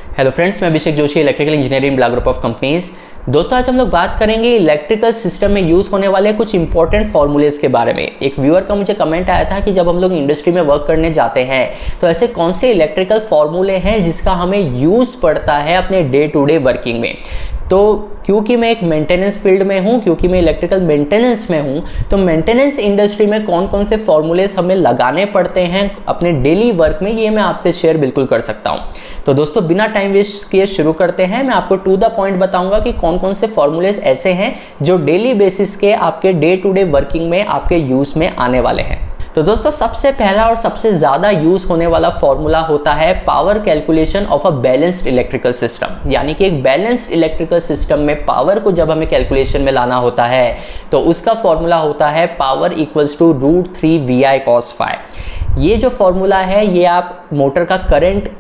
Hello friends, मैं Abhishek Joshi, electrical engineering block group of companies. दोस्तों, आज हम लोग बात करेंगे इलेक्ट्रिकल सिस्टम में यूज़ होने वाले कुछ इंपॉर्टेंट फॉर्मूलेज के बारे में। एक व्यूअर का मुझे कमेंट आया था कि जब हम लोग इंडस्ट्री में वर्क करने जाते हैं तो ऐसे कौन से इलेक्ट्रिकल फॉर्मूले हैं जिसका हमें यूज़ पड़ता है अपने डे टू डे वर्किंग में। तो क्योंकि मैं एक मेंटेनेंस फील्ड में हूँ, क्योंकि मैं इलेक्ट्रिकल मेंटेनेंस में हूँ, तो मेंटेनेंस इंडस्ट्री में कौन कौन से फॉर्मूलेस हमें लगाने पड़ते हैं अपने डेली वर्क में, ये मैं आपसे शेयर बिल्कुल कर सकता हूँ। तो दोस्तों, बिना टाइम वेस्ट किए शुरू करते हैं। मैं आपको टू द पॉइंट बताऊंगा कि कौन कौन से फॉर्मूलेस ऐसे हैं जो डेली बेसिस के आपके डे टू डे वर्किंग में आपके यूज़ में आने वाले हैं। तो दोस्तों, सबसे पहला और सबसे ज़्यादा यूज़ होने वाला फॉर्मूला होता है power calculation of a balanced electrical system. यानी कि एक बैलेंस्ड इलेक्ट्रिकल सिस्टम में पावर को जब हमें कैलकुलेशन में लाना होता है तो उसका फॉर्मूला होता है power equals to √3 VI cos phi। ये जो फॉर्मूला है ये आप मोटर का करंट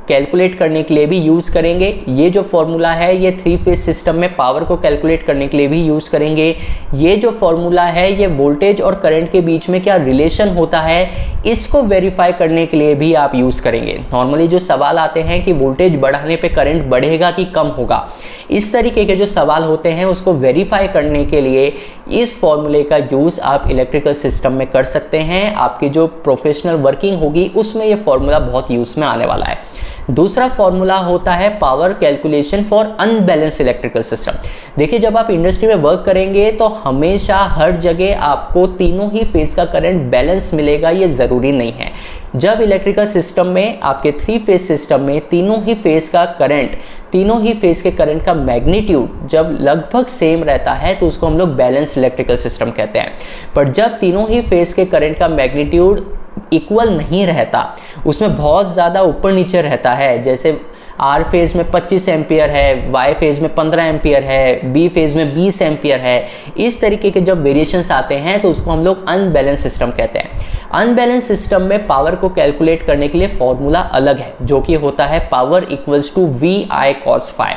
कैलकुलेट करने के लिए भी यूज़ करेंगे। ये जो फॉर्मूला है ये 3 फेज सिस्टम में पावर को कैलकुलेट करने के लिए भी यूज़ करेंगे। ये जो फॉर्मूला है ये वोल्टेज और करंट के बीच में क्या रिलेशन होता है इसको वेरीफाई करने के लिए भी आप यूज़ करेंगे। नॉर्मली जो सवाल आते हैं कि वोल्टेज बढ़ाने पे करंट बढ़ेगा कि कम होगा, इस तरीके के जो सवाल होते हैं उसको वेरीफाई करने के लिए इस फॉर्मूले का यूज़ आप इलेक्ट्रिकल सिस्टम में कर सकते हैं। आपकी जो प्रोफेशनल वर्किंग होगी उसमें ये फॉर्मूला बहुत यूज़ में आने वाला है। दूसरा फॉर्मूला होता है power calculation for unbalance electrical system. देखिए, जब आप इंडस्ट्री में वर्क करेंगे तो हमेशा हर जगह आपको तीनों ही फेज का करंट बैलेंस मिलेगा, ये ज़रूरी नहीं है। जब इलेक्ट्रिकल सिस्टम में आपके 3 फेज सिस्टम में तीनों ही फेज का करंट, तीनों ही फेज के करंट का मैग्नीट्यूड जब लगभग सेम रहता है तो उसको हम लोग बैलेंस्ड इलेक्ट्रिकल सिस्टम कहते हैं। पर जब तीनों ही फेज के करंट का मैग्नीट्यूड इक्वल नहीं रहता, उसमें बहुत ज़्यादा ऊपर नीचे रहता है, जैसे आर फेज में 25 एम्पियर है, वाई फेज में 15 एम्पियर है, बी फेज में 20 एम्पियर है, इस तरीके के जब वेरिएशंस आते हैं तो उसको हम लोग अनबैलेंस सिस्टम कहते हैं। अनबैलेंस सिस्टम में पावर को कैलकुलेट करने के लिए फॉर्मूला अलग है जो कि होता है power equals to VI cos phi।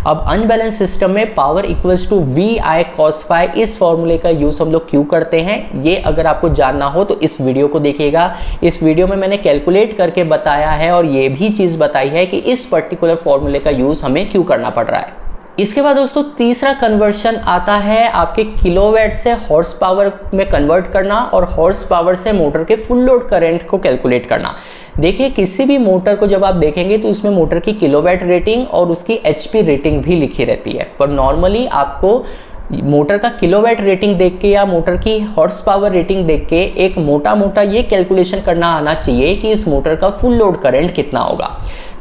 अब अनबैलेंस सिस्टम में power equals to VI cos phi इस फॉर्मूले का यूज़ हम लोग क्यों करते हैं, ये अगर आपको जानना हो तो इस वीडियो को देखिएगा। इस वीडियो में मैंने कैलकुलेट करके बताया है और ये भी चीज़ बताई है कि इस पर्टिकुलर फॉर्मूले का यूज़ हमें क्यों करना पड़ रहा है। इसके बाद दोस्तों, तीसरा कन्वर्शन आता है आपके किलोवाट से हॉर्स पावर में कन्वर्ट करना और हॉर्स पावर से मोटर के फुल लोड करंट को कैलकुलेट करना। देखिए, किसी भी मोटर को जब आप देखेंगे तो उसमें मोटर की किलोवाट रेटिंग और उसकी HP रेटिंग भी लिखी रहती है। पर नॉर्मली आपको मोटर का किलोवाट रेटिंग देख के या मोटर की हॉर्स पावर रेटिंग देख के एक मोटा ये कैलकुलेशन करना आना चाहिए कि इस मोटर का फुल लोड करंट कितना होगा।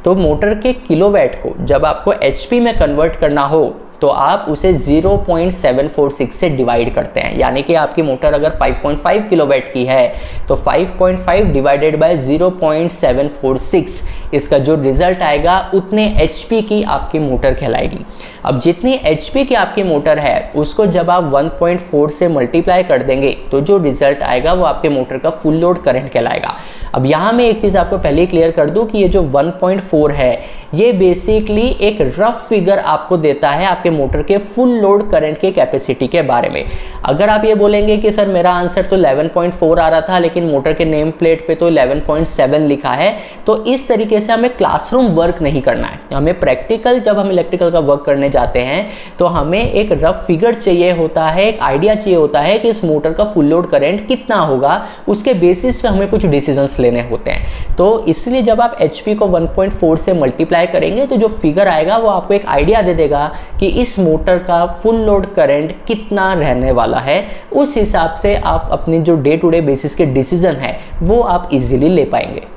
तो मोटर के किलोवाट को जब आपको HP में कन्वर्ट करना हो तो आप उसे 0.746 से डिवाइड करते हैं। यानी कि आपकी मोटर अगर 5.5 किलोवाट की है तो 5.5 डिवाइडेड बाय 0.746, इसका जो रिजल्ट आएगा उतने HP की आपकी मोटर कहलाएगी। अब जितनी HP की आपकी मोटर है उसको जब आप 1.4 से मल्टीप्लाई कर देंगे तो जो रिजल्ट आएगा वो आपके मोटर का फुल लोड करंट कहलाएगा। अब यहाँ मैं एक चीज़ आपको पहले ही क्लियर कर दूँ कि ये जो 1.4 है ये बेसिकली एक रफ फिगर आपको देता है आपके मोटर के फुल लोड करंट के कैपेसिटी के बारे में। अगर आप ये बोलेंगे कि सर मेरा आंसर तो 11.4 आ रहा था लेकिन मोटर के नेम प्लेट पे तो 11.7 लिखा है, तो इस तरीके से हमें क्लासरूम वर्क नहीं करना है। हमें प्रैक्टिकल जब हम इलेक्ट्रिकल का वर्क करने जाते हैं तो हमें एक रफ फिगर चाहिए होता है, एक आइडिया चाहिए होता है कि इस मोटर का फुल लोड करंट कितना होगा, उसके बेसिस पे हमें कुछ डिसीजंस लेने होते हैं। तो इसलिए जब आप HP को 1.4 से मल्टीप्लाई करेंगे तो जो फिगर आएगा वो आपको एक आइडिया दे देगा कि इस मोटर का फुल लोड करंट कितना रहने वाला है। उस हिसाब से आप अपनी जो डे टू डे बेसिस के डिसीजन है वो आप इजीली ले पाएंगे।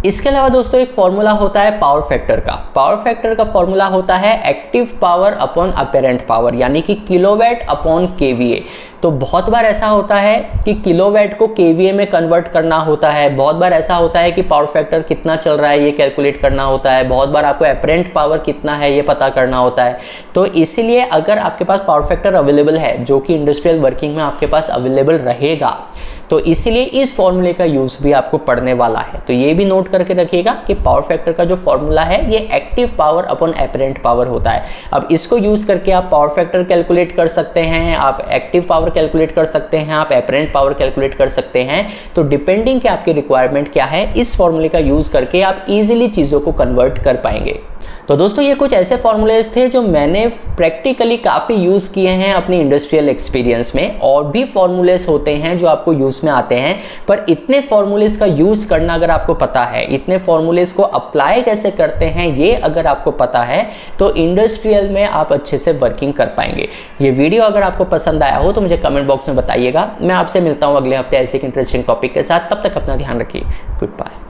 इसके अलावा दोस्तों, एक फॉर्मूला होता है पावर फैक्टर का। पावर फैक्टर का फॉर्मूला होता है active power upon apparent power, यानी कि किलोवाट अपॉन KVA। तो बहुत बार ऐसा होता है कि किलोवाट को KVA में कन्वर्ट करना होता है, बहुत बार ऐसा होता है कि पावर फैक्टर कितना चल रहा है ये कैलकुलेट करना होता है, बहुत बार आपको अपेरेंट पावर कितना है ये पता करना होता है। तो इसीलिए अगर आपके पास पावर फैक्टर अवेलेबल है, जो कि इंडस्ट्रियल वर्किंग में आपके पास अवेलेबल रहेगा, तो इसीलिए इस फॉर्मूले का यूज़ भी आपको पढ़ने वाला है। तो ये भी नोट करके रखिएगा कि पावर फैक्टर का जो फॉर्मूला है ये active power upon apparent power होता है। अब इसको यूज़ करके आप पावर फैक्टर कैलकुलेट कर सकते हैं, आप एक्टिव पावर कैलकुलेट कर सकते हैं, आप अपेरेंट पावर कैलकुलेट कर सकते हैं। तो डिपेंडिंग कि आपकी रिक्वायरमेंट क्या है, इस फॉर्मूले का यूज़ करके आप इजीली चीज़ों को कन्वर्ट कर पाएंगे। तो दोस्तों ये कुछ ऐसे फॉर्मूलेज थे जो मैंने प्रैक्टिकली काफ़ी यूज़ किए हैं अपनी इंडस्ट्रियल एक्सपीरियंस में। और भी फॉर्मूलेज होते हैं जो आपको यूज़ में आते हैं, पर इतने फॉर्मूलेज का यूज़ करना अगर आपको पता है, इतने फॉर्मूलेज को अप्लाई कैसे करते हैं ये अगर आपको पता है, तो इंडस्ट्रियल में आप अच्छे से वर्किंग कर पाएंगे। ये वीडियो अगर आपको पसंद आया हो तो मुझे कमेंट बॉक्स में बताइएगा। मैं आपसे मिलता हूँ अगले हफ्ते ऐसे एक इंटरेस्टिंग टॉपिक के साथ। तब तक अपना ध्यान रखिए। Good bye.